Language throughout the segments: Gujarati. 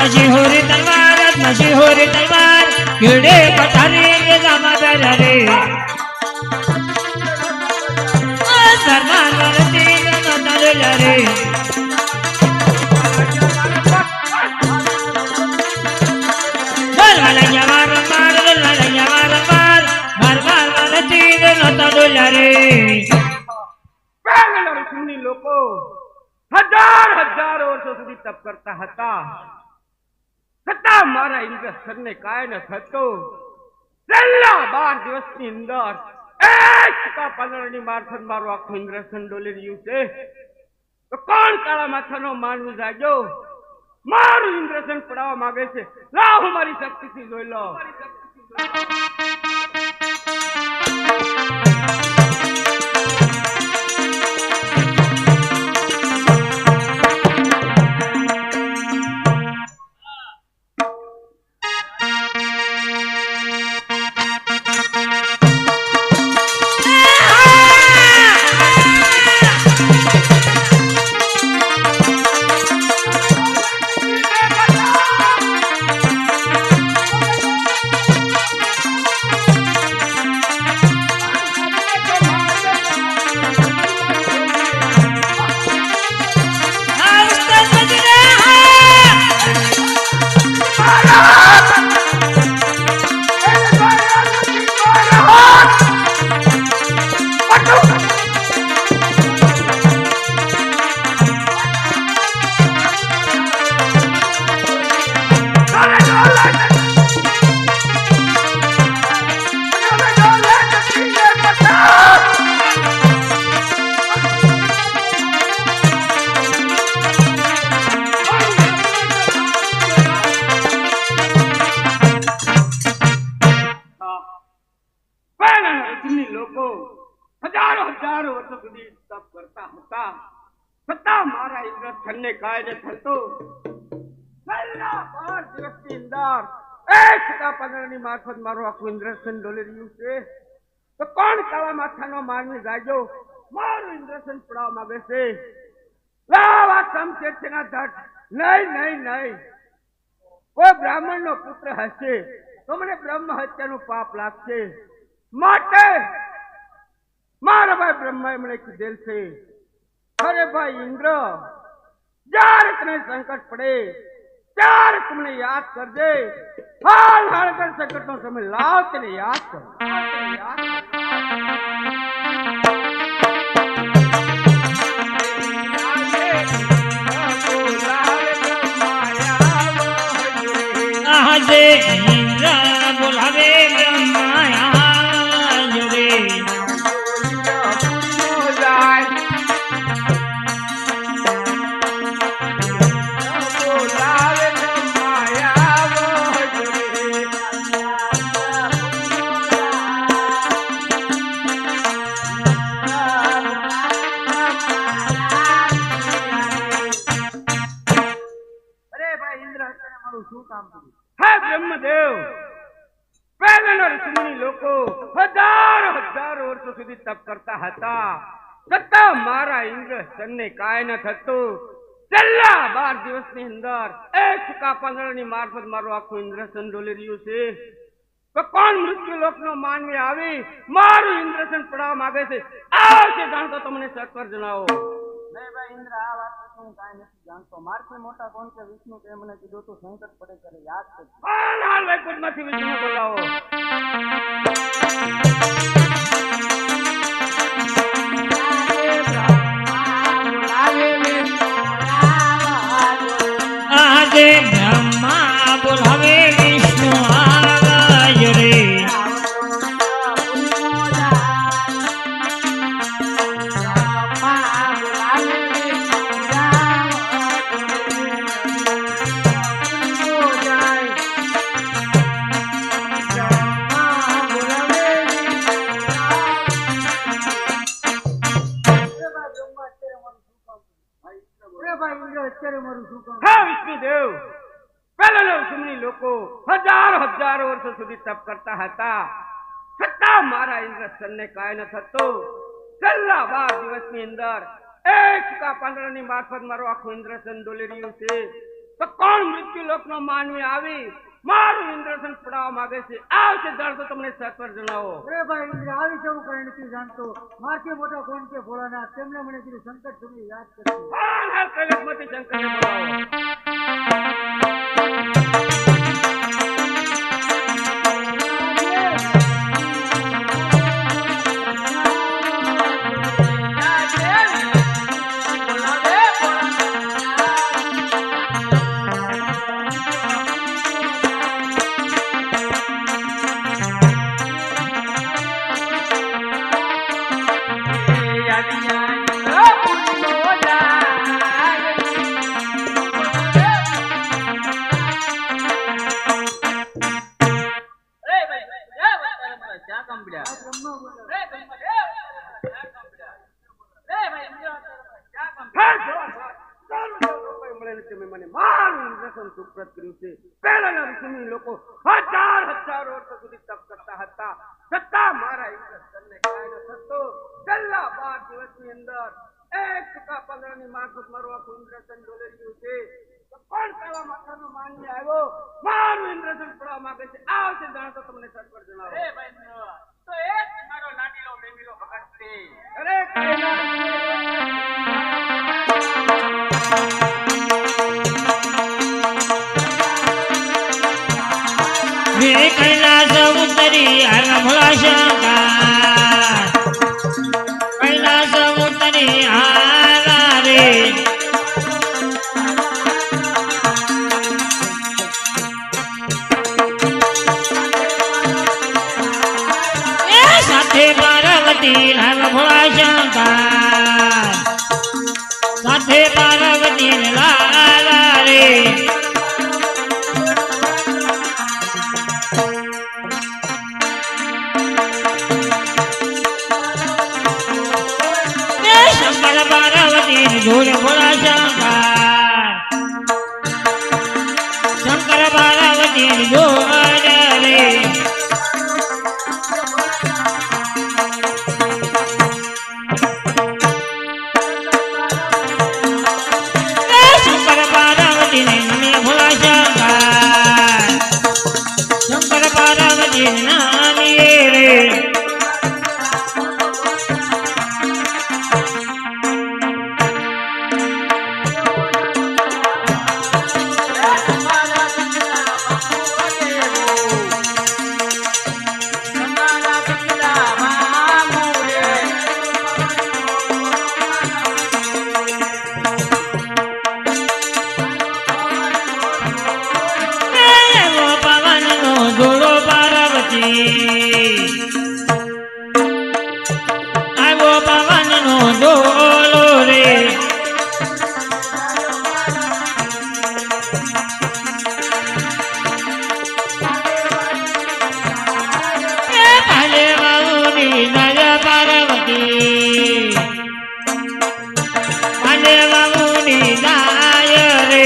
નશીહોરી તલવાર કેડે પથારી રે જામા બેરા રે સરમાન વરતી નતરલા રે વાલા માર વરતી નતરલા રે બેંગલોર સુની લોકો હજારો વર્ષો સુધી તપ કરતા હતા છતાં મારા ઇન્દ્રસનને કાંઈ ન થતું. છેલ્લા 12 દિવસની અંદર એક પાંદડાની મારફત મારું આખું ઇન્દ્રસન ડોલી રહ્યું છે. તો કોણ કાળા માથાનો માનવ જાગ્યો મારું ઇન્દ્રસન પડાવવા માંગે છે? લાવ હું મારી શક્તિથી જોઈ લો. હજારો વર્ષો સુધી તપ કરતા હતા છતાં મારા ઇન્દ્રસનને કાંઈ ન થતું. છેલ્લા 12 દિવસની અંદર એક પાંદડાની મારફત મારું આખું ઇન્દ્રસન ડોલી રહ્યું છે. તો કોણ કાળા માથાનો માનવી જાગ્યો મારું ઇન્દ્રસન પડાવવા માંગે છે? લાવ આ સમશેરના ધટ. નહીં, કોઈ બ્રાહ્મણનો પુત્ર હશે તો મને બ્રહ્મ હત્યાનું પાપ લાગશે. માટે મારા ભાઈ બ્રહ્માએ મને કીધેલ છે, અરે ભાઈ ઇન્દ્ર, જ્યારે તને સંકટ પડે ત્યારે તમને યાદ કરજે. હાલ કર સંકટનો સમય લાવ, તેને યાદ કર. ઇન્દ્ર બોલાવે બ્રહ્માયા બ્રહ્મદેવ, પહેલાના ઋષિમુનિ લોકો હજારો વર્ષો સુધી તપ કરતા હતા છતાં મારા ઇન્દ્રસનને કાંઈ ન થતું. છેલ્લા 12 દિવસની અંદર એક પાંદડાની મારફત મારું આખું ઇન્દ્રસન ડોલી રહ્યું છે. તો કોણ મૃત્યુ લોકનો માનવી આવી મારું ઇન્દ્રસન પડાવવા માંગે છે? આ છે જાણતો તો મને સત્વર જણાવો. નહીં ભાઈ ઇન્દ્ર, આ વાત હું કાંઈ નથી જાણતો. મારથી મોટા કોણ છે? વિષ્ણુ તે મને કીધું તું સંકટ પડે ત્યારે યાદ કરજો. હાલ વૈકુંઠમાંથી વિષ્ણુ બોલાવો. આજે બ્રહ્મા બોલાવે વિષ્ણુ આવ્યો રે. હા વિષ્ણુદેવ, પહેલાના ઋષિમુનિ લોકો હજારો વર્ષો સુધી તપ કરતા હતા છતાં મારા ઇન્દ્રસનને કાંઈ ન થતું. છેલ્લા 12 દિવસની અંદર એક પાંદડાની મારફત મારું આખું ઇન્દ્રસન ડોલી રહ્યું છે. તો કોણ મૃત્યુ લોકનો માનવી આવી મારું ઇન્દ્રસન પડાવવા માંગે છે? આવશે જાણતો તમને સત્વર જણાવો. અરે ભાઈ ઇન્દ્ર આવી છે હું કઈ નથી જાણતો. મારથી મોટા કોણ છે ભોળાનાથ? તેમણે મને કીધું સંકટ સમય યાદ કરજો. કોણ હાલ કૈલાસમાંથી શંકરને બોલાવો. મને મારું ઇન્દ્રસન સુપ્રત કર્યું છે. પહેલાના ઋષિમુનિ લોકો હજાર વર્ષ સુધી તપ કરતા હતા, છતાં મારા ઇન્દ્રસનને કાંઈ ન થતો. છેલ્લા 12 દિવસની અંદર એક ટુકા પાંદડાની મારફત મારું આખું ઇન્દ્રસન ડોલી રહ્યું છે. તો કોણ કહેવા માથાનો માનવી આવ્યો મારું ઇન્દ્રસન પડવા માંગે છે? આવશે જાણતો તમને સત્વર જણાવો. તો એક મારો લાડીલો બેબીલો ભગત છે. અરે મે કૈલાસ ઉતરી હાલ ભોળા શંકર, કૈલાસ ઉતરી હાલા રે. એ સાથે પાર્વતી હાલ ભોળા શંકર, સાથે પાર્વતી લાલા રે. શંકર પાર્વતી જોડે ભોળા શંકર, શંકર પાર્વતી જોડે રે. શંકર પાર્વતી ને નમે ભોળા શંકર, શંકર પાર્વતી નાની રે. જોડો પાર્વતી આવ્યો પવન નો ડોલો રે. ભાલે બાઉની નય પાર્વતી, ભાલે બાઉની નાય રે.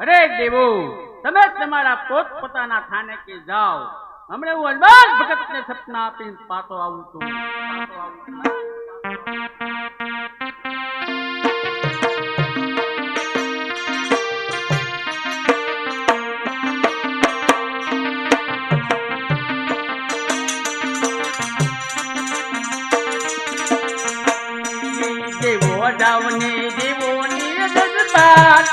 અરે દેવો, તમે તમારા પોતપોતાના થાને કે જાઓ. હમણાં હું અલબાજ ભગતને સપના આપીને પાછો આવું છું. દેવો જાવને દેવોની જજબાત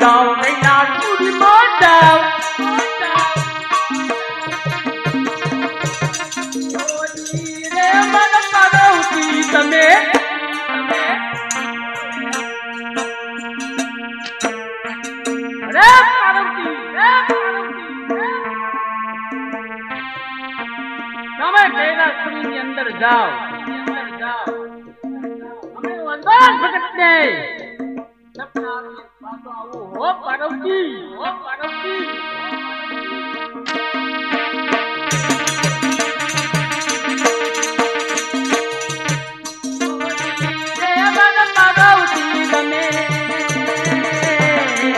જાઓ નૈના સુરીમાં જાઓ ઓજી રે મન પાર્વતી તમે રે પાર્વતી તમે કૈલાસપુરીની અંદર જાઓ અમે વનવાસ ભટકને સપના આપી પાછો આવું હો પાર્વતી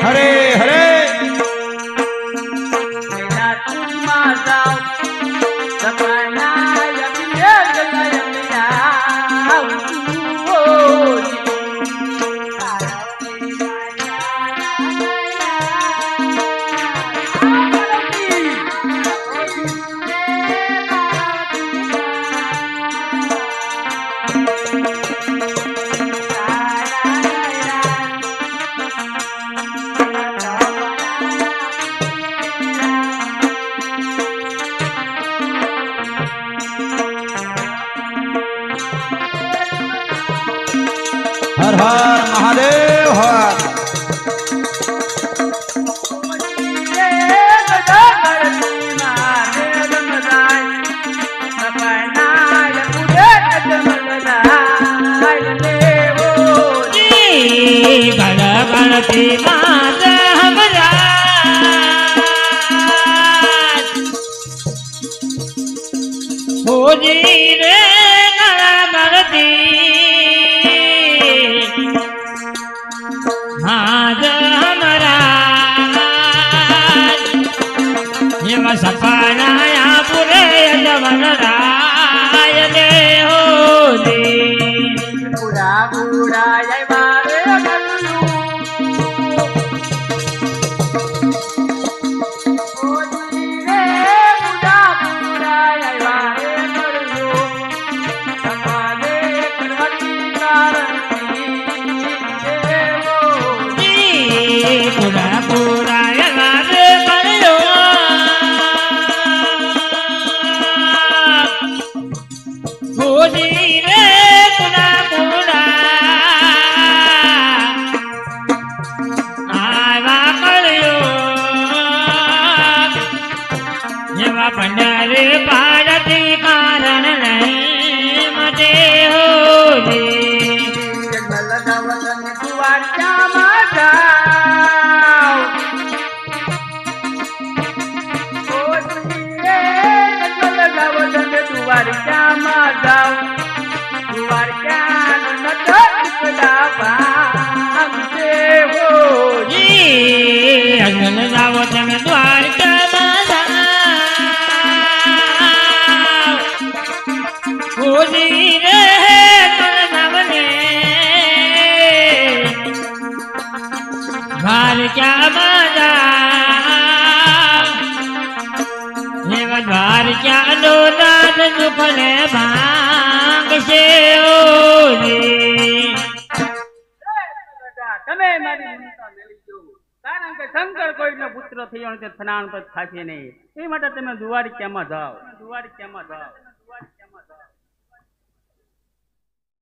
હરે હરે કૈલાસપુરીમાં જાઓ સપના યજ્ઞ ગલયમિયા હર હર મહાદેવ હર ગણપતિ માત હમરા હોજી રે ગણપતિ માત હમરા એવા સપના પૂરે જવન રાય દે હોજી પૂરા પૂરા જય મારે પૂરા પૂરા યાદ કર્યો હોજી રે પૂરા પૂરા આવા કર્યો જેવા પંડરે પાડતી કારણ નહીં મતે હોજી દ્વારકામાં જાઓ દ્વારકાનો નટકડા ભાંગશે હોજી અંગન જાવો તમે દ્વારકામાં જાઓ હોજી રે તનવને દ્વારકામાં જાઓ એવા દ્વારકાનો દાન દુઃખને ભાંગશે હોજી તમે મારી મમતા મેળવી દો કારણ કે શંકર કોઈનો પુત્ર થયો તે સ્નાન પર થશે નહીં એ માટે તમે દ્વારકામાં જાઓ